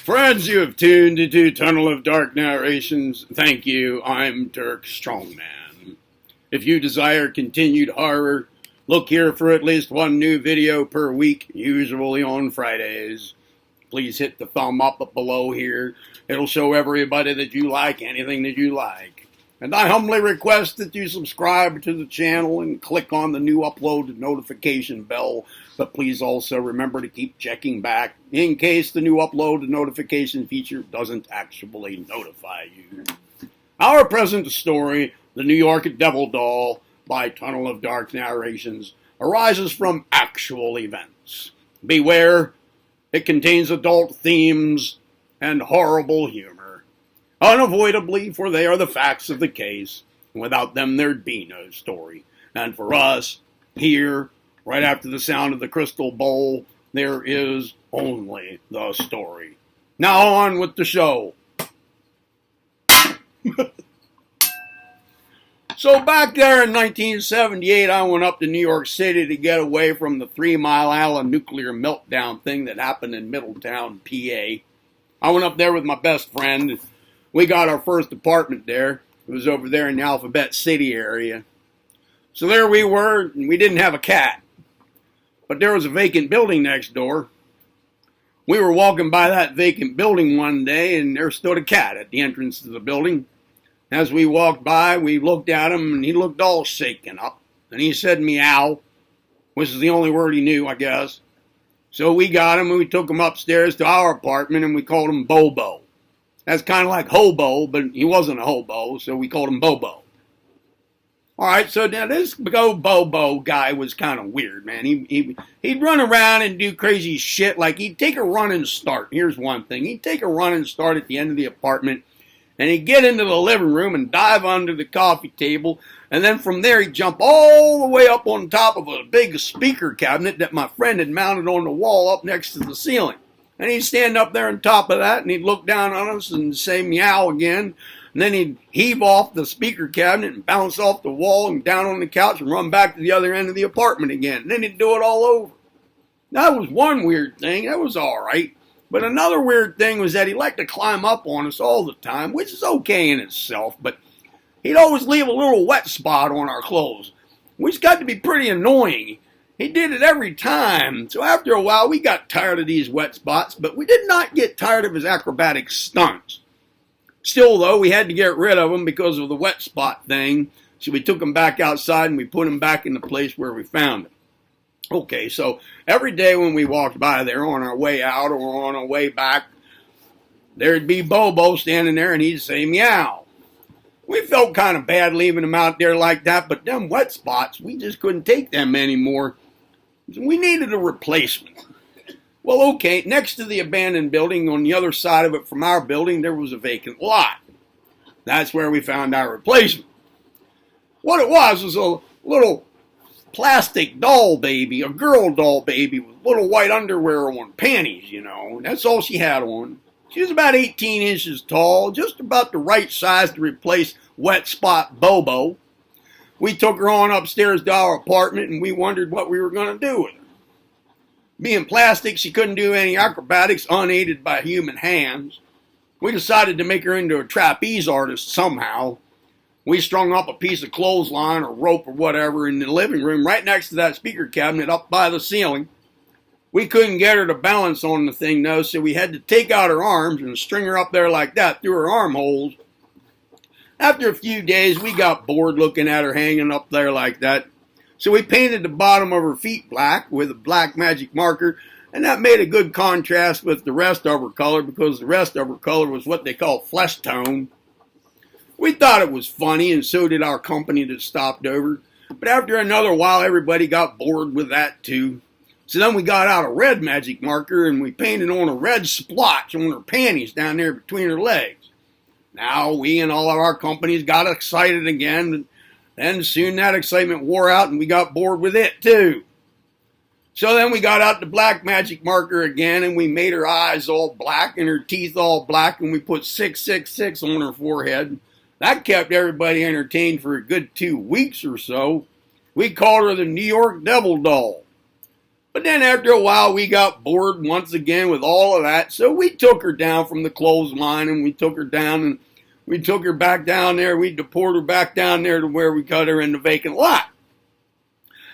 Friends, you have tuned into Tunnel of Dark Narrations. Thank you. I'm Dirk Strongman. If you desire continued horror, look here for at least one new video per week, usually on Fridays. Please hit the thumb up below here. It'll show everybody that you like anything that you like. And I humbly request that you subscribe to the channel and click on the new upload notification bell. But please also remember to keep checking back in case the new upload notification feature doesn't actually notify you. Our present story, The New York Devil Doll by Tunnel of Dark Narrations, arises from actual events. Beware, it contains adult themes and horrible humor. Unavoidably, for they are the facts of the case. Without them, there'd be no story. And for us, here, right after the sound of the crystal bowl, there is only the story. Now on with the show. So back there in 1978, I went up to New York City to get away from the 3 Mile Island nuclear meltdown thing that happened in Middletown, PA. I went up there with my best friend. We got our first apartment there. It was over there in the Alphabet City area. So there we were, and we didn't have a cat. But there was a vacant building next door. We were walking by that vacant building one day, and there stood a cat at the entrance to the building. As we walked by, we looked at him, and he looked all shaken up. And he said meow, which is the only word he knew, I guess. So we got him, and we took him upstairs to our apartment, and we called him Bobo. That's kind of like hobo, but he wasn't a hobo, so we called him Bobo. All right, so now this Bobo guy was kind of weird, man. He'd run around and do crazy shit, like he'd take a running start. Here's one thing. He'd take a running start at the end of the apartment, and he'd get into the living room and dive under the coffee table, and then from there he'd jump all the way up on top of a big speaker cabinet that my friend had mounted on the wall up next to the ceiling. And he'd stand up there on top of that, and he'd look down on us and say meow again. And then he'd heave off the speaker cabinet and bounce off the wall and down on the couch and run back to the other end of the apartment again. And then he'd do it all over. That was one weird thing. That was all right. But another weird thing was that he liked to climb up on us all the time, which is okay in itself. But he'd always leave a little wet spot on our clothes, which got to be pretty annoying. He did it every time, so after a while we got tired of these wet spots, but we did not get tired of his acrobatic stunts. Still, though, we had to get rid of him because of the wet spot thing, so we took him back outside and we put him back in the place where we found him. Okay, so every day when we walked by there on our way out or on our way back, there'd be Bobo standing there and he'd say meow. We felt kind of bad leaving him out there like that, but them wet spots, we just couldn't take them anymore. We needed a replacement. Well, okay, next to the abandoned building, on the other side of it from our building, there was a vacant lot. That's where we found our replacement. What it was a little plastic doll baby, a girl doll baby with little white underwear on, panties, you know. That's all she had on. She was about 18 inches tall, just about the right size to replace Wet Spot Bobo. We took her on upstairs to our apartment, and we wondered what we were going to do with her. Being plastic, she couldn't do any acrobatics unaided by human hands. We decided to make her into a trapeze artist somehow. We strung up a piece of clothesline or rope or whatever in the living room right next to that speaker cabinet up by the ceiling. We couldn't get her to balance on the thing, though, so we had to take out her arms and string her up there like that through her armholes. After a few days, we got bored looking at her hanging up there like that. So we painted the bottom of her feet black with a black magic marker, and that made a good contrast with the rest of her color because the rest of her color was what they call flesh tone. We thought it was funny, and so did our company that stopped over. But after another while, everybody got bored with that too. So then we got out a red magic marker, and we painted on a red splotch on her panties down there between her legs. Now, we and all of our companies got excited again, and soon that excitement wore out and we got bored with it too. So then we got out the black magic marker again, and we made her eyes all black and her teeth all black, and we put 666 on her forehead. That kept everybody entertained for a good 2 weeks or so. We called her the New York Devil Doll. But then after a while, we got bored once again with all of that. So we took her down from the clothesline, and we took her down, and we took her back down there. We deported her back down there to where we cut her in the vacant lot.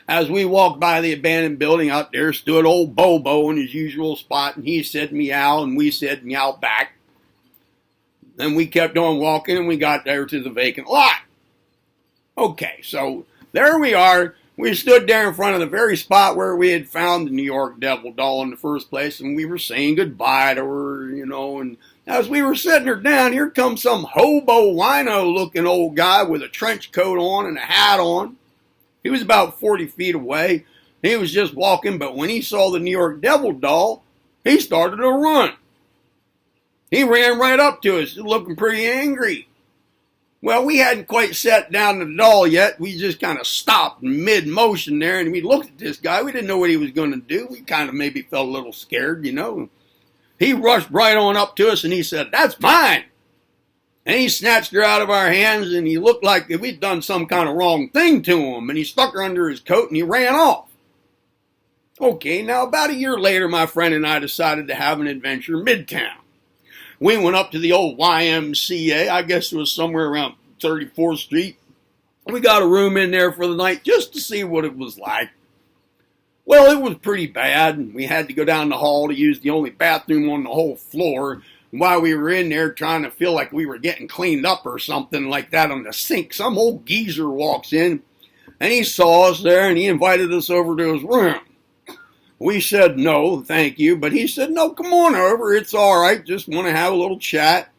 As we walked by the abandoned building, out there stood old Bobo in his usual spot, and he said meow, and we said meow back. Then we kept on walking, and we got there to the vacant lot. Okay, so there we are. We stood there in front of the very spot where we had found the New York Devil doll in the first place, and we were saying goodbye to her, and as we were setting her down, here comes some hobo wino-looking old guy with a trench coat on and a hat on. He was about 40 feet away. He was just walking, but when he saw the New York Devil doll, he started to run. He ran right up to us, looking pretty angry. Well, we hadn't quite set down the doll yet. We just kind of stopped in mid-motion there, and we looked at this guy. We didn't know what he was going to do. We kind of maybe felt a little scared, He rushed right on up to us, and he said, "That's mine." And he snatched her out of our hands, and he looked like we'd done some kind of wrong thing to him, and he stuck her under his coat, and he ran off. Okay, now about a year later, my friend and I decided to have an adventure in Midtown. We went up to the old YMCA, I guess it was somewhere around 34th Street. We got a room in there for the night just to see what it was like. Well, it was pretty bad, and we had to go down the hall to use the only bathroom on the whole floor. While we were in there trying to feel like we were getting cleaned up or something like that on the sink, some old geezer walks in, and he saw us there, and he invited us over to his room. We said no, thank you, but he said, "No, come on over, it's all right, just want to have a little chat."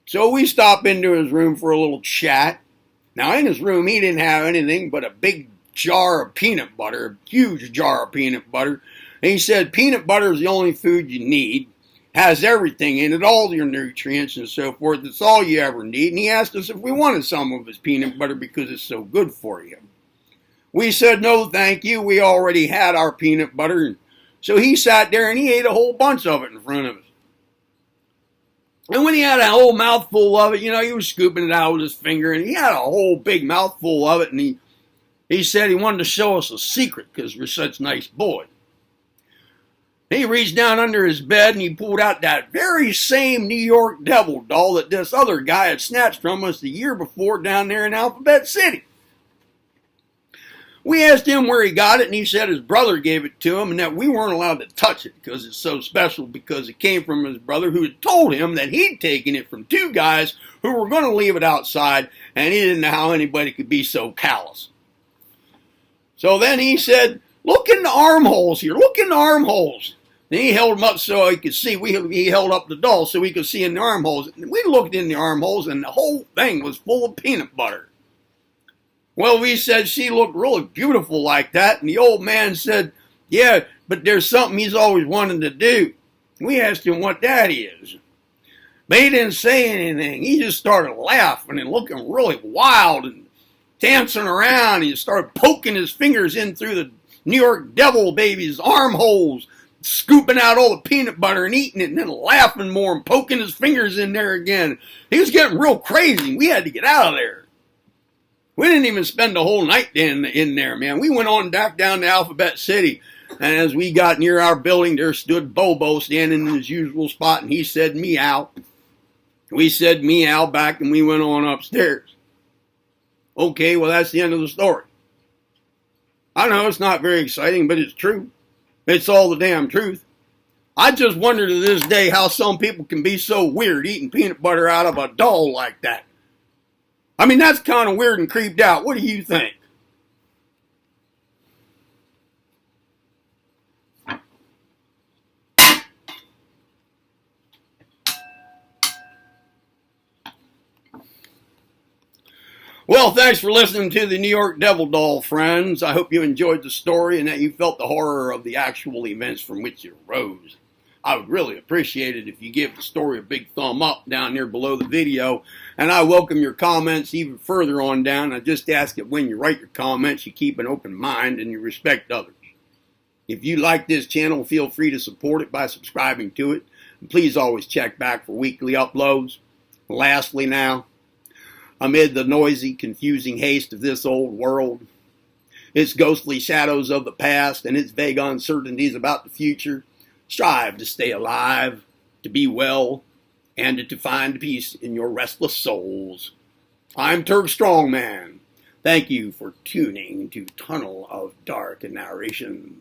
So we stopped into his room for a little chat. Now, in his room, he didn't have anything but a big jar of peanut butter, a huge jar of peanut butter. And he said, "Peanut butter is the only food you need. Has everything in it, all your nutrients and so forth. It's all you ever need." And he asked us if we wanted some of his peanut butter because it's so good for you. We said, "No, thank you. We already had our peanut butter." So he sat there and he ate a whole bunch of it in front of us. And when he had a whole mouthful of it, he was scooping it out with his finger, and he had a whole big mouthful of it, and he said he wanted to show us a secret because we're such nice boys. He reached down under his bed and he pulled out that very same New York Devil doll that this other guy had snatched from us the year before down there in Alphabet City. We asked him where he got it, and he said his brother gave it to him and that we weren't allowed to touch it because it's so special, because it came from his brother who had told him that he'd taken it from two guys who were going to leave it outside, and he didn't know how anybody could be so callous. So then he said, "Look in the armholes here, look in the armholes." And he held them up so he could see. He held up the doll so we could see in the armholes. And we looked in the armholes, and the whole thing was full of peanut butter. Well, we said she looked really beautiful like that. And the old man said, "Yeah, but there's something he's always wanted to do." We asked him what that is. But he didn't say anything. He just started laughing and looking really wild and dancing around. He started poking his fingers in through the New York Devil baby's armholes, scooping out all the peanut butter and eating it, and then laughing more and poking his fingers in there again. He was getting real crazy. We had to get out of there. We didn't even spend the whole night in there, man. We went on back down to Alphabet City, and as we got near our building, there stood Bobo standing in his usual spot, and he said meow. We said meow back, and we went on upstairs. Okay, well, that's the end of the story. I know it's not very exciting, but it's true. It's all the damn truth. I just wonder to this day how some people can be so weird eating peanut butter out of a doll like that. I mean, that's kind of weird and creeped out. What do you think? Well, thanks for listening to the New York Devil doll, friends. I hope you enjoyed the story and that you felt the horror of the actual events from which it arose. I would really appreciate it if you give the story a big thumb up down there below the video, and I welcome your comments even further on down. I just ask that when you write your comments, you keep an open mind and you respect others. If you like this channel, feel free to support it by subscribing to it. And please always check back for weekly uploads. Lastly now, amid the noisy, confusing haste of this old world, its ghostly shadows of the past, and its vague uncertainties about the future. Strive to stay alive, to be well, and to find peace in your restless souls. I'm Turk Strongman. Thank you for tuning to Tunnel of Dark Narrations.